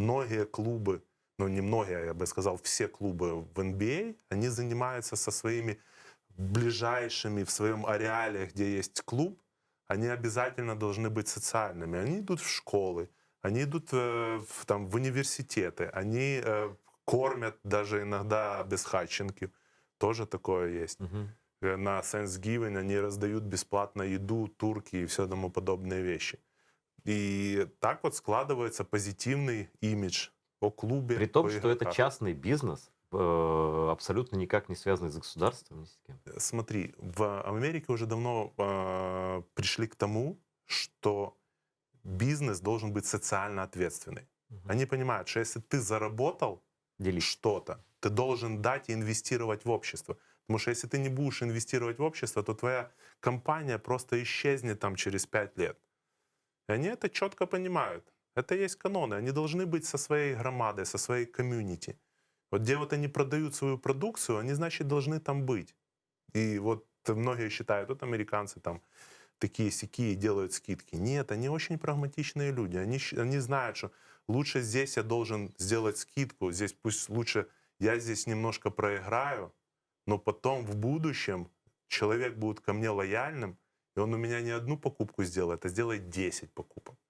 многие клубы, ну не многие, я бы сказал, все клубы в NBA, они занимаются со своими ближайшими в своем ареале, где есть клуб, они обязательно должны быть социальными. Они идут в школы, они идут там, в университеты, они кормят даже иногда безхатченки. Тоже такое есть. Мгм. На Thanksgiving они раздают бесплатно еду, турки и все тому подобные вещи. И так вот складывается позитивный имидж о клубе, При том, о что это игроках. частный бизнес, абсолютно никак не связанный с государством, ни с кем. Смотри, в Америке уже давно пришли к тому, что бизнес должен быть социально ответственный. Мгм. Они понимают, что если ты заработал Делись. что-то, ты должен дать и инвестировать в общество. Потому что если ты не будешь инвестировать в общество, то твоя компания просто исчезнет там через 5 лет. И они это четко понимают. Это есть каноны. Они должны быть со своей громадой, со своей комьюнити. Вот где вот они продают свою продукцию, они, значит, должны там быть. И вот многие считают, вот американцы там такие-сякие делают скидки. Нет, они очень прагматичные люди. Они знают, что лучше здесь я должен сделать скидку, здесь пусть лучше я здесь немножко проиграю, но потом в будущем человек будет ко мне лояльным, и он у меня не одну покупку сделает, а сделает 10 покупок.